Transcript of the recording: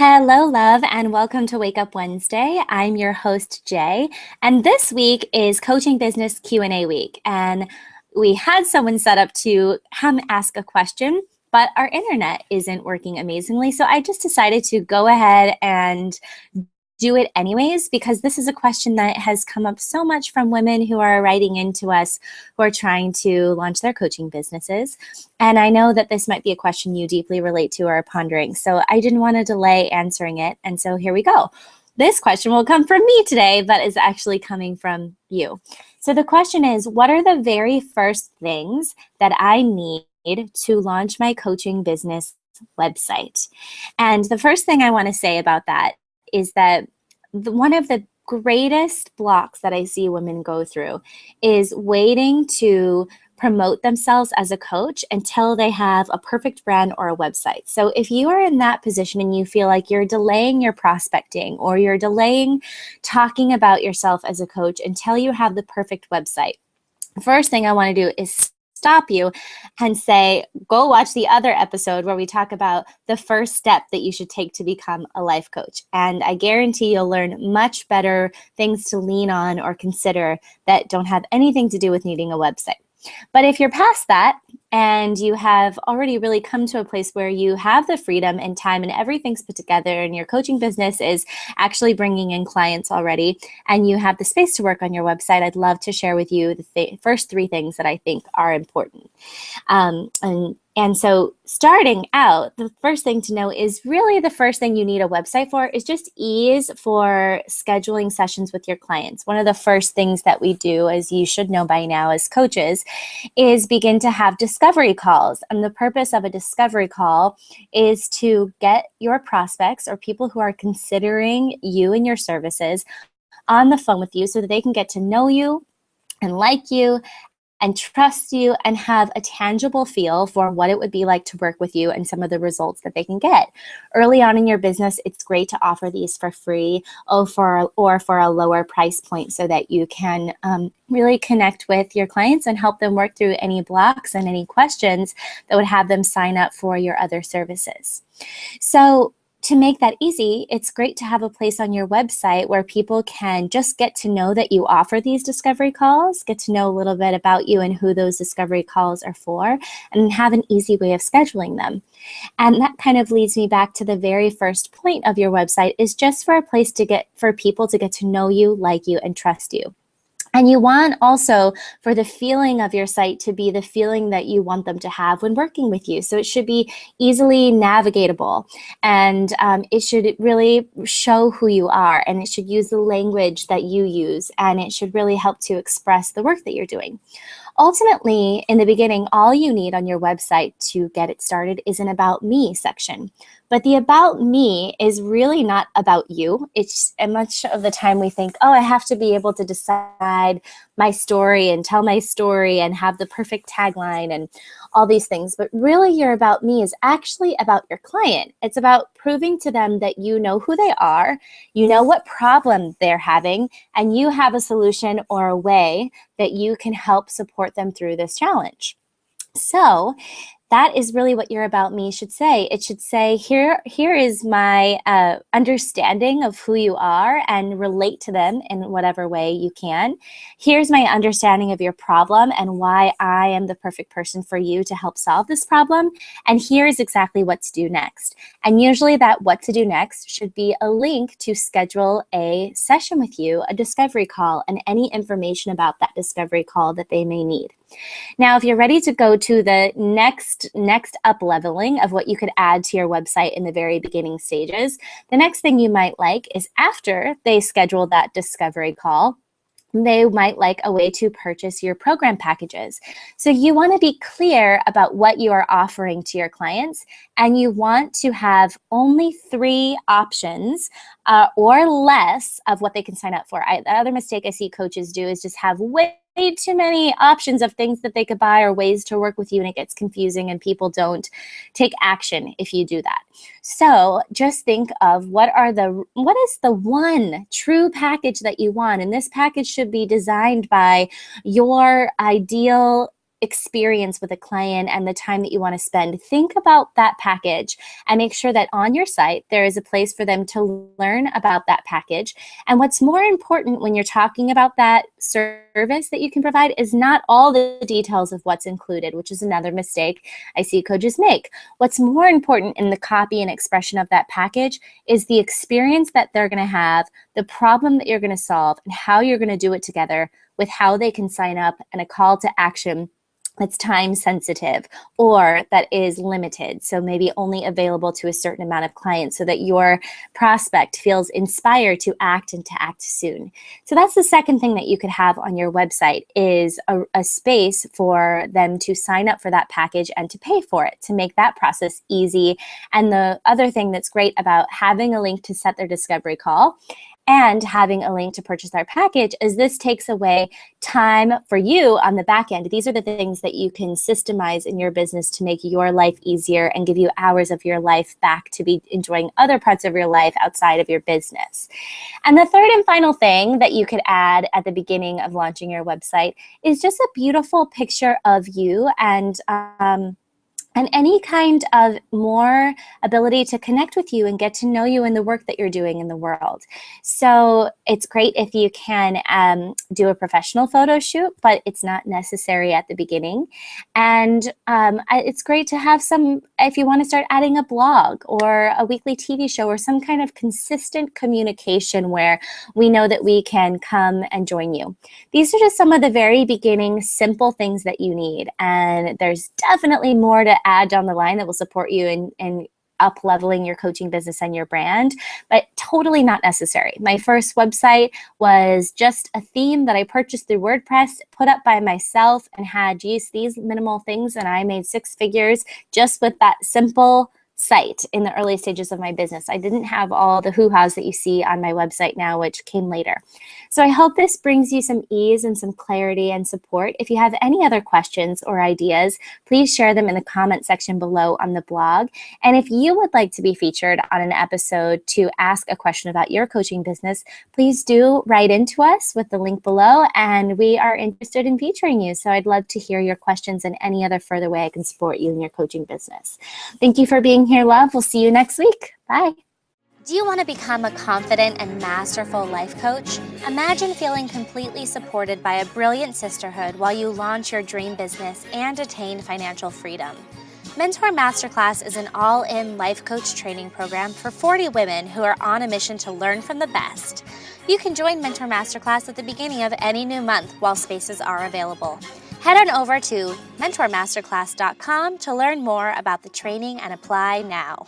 Hello, love, and welcome to Wake Up Wednesday. I'm your host, Jay, and this week is Coaching Business Q&A week. And we had someone set up to come ask a question, but our internet isn't working amazingly. So I just decided to go ahead and do it anyways, because this is a question that has come up so much from women who are writing into us who are trying to launch their coaching businesses. And I know that this might be a question you deeply relate to or are pondering. So I didn't want to delay answering it. And so here we go. This question will come from me today, but is actually coming from you. So the question is, what are the very first things that I need to launch my coaching business website? And the first thing I want to say about that is that one of the greatest blocks that I see women go through is waiting to promote themselves as a coach until they have a perfect brand or a website. So if you are in that position and you feel like you're delaying your prospecting or you're delaying talking about yourself as a coach until you have the perfect website, the first thing I want to do is stop you and say, go watch the other episode where we talk about the first step that you should take to become a life coach. And I guarantee you'll learn much better things to lean on or consider that don't have anything to do with needing a website. But if you're past that and you have already really come to a place where you have the freedom and time and everything's put together and your coaching business is actually bringing in clients already and you have the space to work on your website, I'd love to share with you the first three things that I think are important. And so starting out, the first thing to know is really the first thing you need a website for is just ease for scheduling sessions with your clients. One of the first things that we do, as you should know by now as coaches, is begin to have discovery calls. And the purpose of a discovery call is to get your prospects or people who are considering you and your services on the phone with you so that they can get to know you and like you and trust you and have a tangible feel for what it would be like to work with you and some of the results that they can get. Early on in your business, it's great to offer these for free or for a lower price point so that you can really connect with your clients and help them work through any blocks and any questions that would have them sign up for your other services. So to make that easy, it's great to have a place on your website where people can just get to know that you offer these discovery calls, get to know a little bit about you and who those discovery calls are for, and have an easy way of scheduling them. And that kind of leads me back to the very first point of your website is just for a place for people to get to know you, like you, and trust you. And you want also for the feeling of your site to be the feeling that you want them to have when working with you. So it should be easily navigatable and it should really show who you are and it should use the language that you use and it should really help to express the work that you're doing. Ultimately, in the beginning, all you need on your website to get it started is an About Me section. But the About Me is really not about you. It's much of the time we think, oh, I have to be able to decide my story and tell my story and have the perfect tagline and all these things. But really, your About Me is actually about your client. It's about proving to them that you know who they are, you know what problem they're having, and you have a solution or a way that you can help support them through this challenge. So that is really what your About Me should say. It should say, here is my understanding of who you are and relate to them in whatever way you can. Here's my understanding of your problem and why I am the perfect person for you to help solve this problem. And here's exactly what to do next. And usually that what to do next should be a link to schedule a session with you, a discovery call, and any information about that discovery call that they may need. Now, if you're ready to go to the next up leveling of what you could add to your website in the very beginning stages, the next thing you might like is after they schedule that discovery call, they might like a way to purchase your program packages. So you want to be clear about what you are offering to your clients, and you want to have only 3 options or less of what they can sign up for. The other mistake I see coaches do is just have way too many options of things that they could buy or ways to work with you, and it gets confusing and people don't take action if you do that. So just think of what is the one true package that you want, and this package should be designed by your ideal experience with a client and the time that you want to spend, think about that package and make sure that on your site there is a place for them to learn about that package. And what's more important when you're talking about that service that you can provide is not all the details of what's included, which is another mistake I see coaches make. What's more important in the copy and expression of that package is the experience that they're going to have, the problem that you're going to solve, and how you're going to do it together with how they can sign up and a call to action that's time sensitive or that is limited. So maybe only available to a certain amount of clients so that your prospect feels inspired to act and to act soon. So that's the second thing that you could have on your website is a space for them to sign up for that package and to pay for it, to make that process easy. And the other thing that's great about having a link to set their discovery call and having a link to purchase our package is this takes away time for you on the back end. These are the things that you can systemize in your business to make your life easier and give you hours of your life back to be enjoying other parts of your life outside of your business. And the third and final thing that you could add at the beginning of launching your website is just a beautiful picture of you and any kind of more ability to connect with you and get to know you in the work that you're doing in the world. So it's great if you can do a professional photo shoot, but it's not necessary at the beginning. And it's great to have some, if you want to start adding a blog or a weekly TV show or some kind of consistent communication where we know that we can come and join you. These are just some of the very beginning simple things that you need. And there's definitely more to add down the line that will support you in up-leveling your coaching business and your brand, but totally not necessary. My first website was just a theme that I purchased through WordPress, put up by myself, and had, geez, these minimal things, and I made 6 figures just with that simple site in the early stages of my business. I didn't have all the hoo-has that you see on my website now, which came later. So I hope this brings you some ease and some clarity and support. If you have any other questions or ideas, please share them in the comment section below on the blog. And if you would like to be featured on an episode to ask a question about your coaching business, please do write into us with the link below, and we are interested in featuring you. So I'd love to hear your questions and any other further way I can support you in your coaching business. Thank you for being here, love. We'll see you next week. Bye. Do you want to become a confident and masterful life coach? Imagine feeling completely supported by a brilliant sisterhood while you launch your dream business and attain financial freedom. Mentor Masterclass is an all-in life coach training program for 40 women who are on a mission to learn from the best. You can join Mentor Masterclass at the beginning of any new month while spaces are available. Head on over to mentormasterclass.com to learn more about the training and apply now.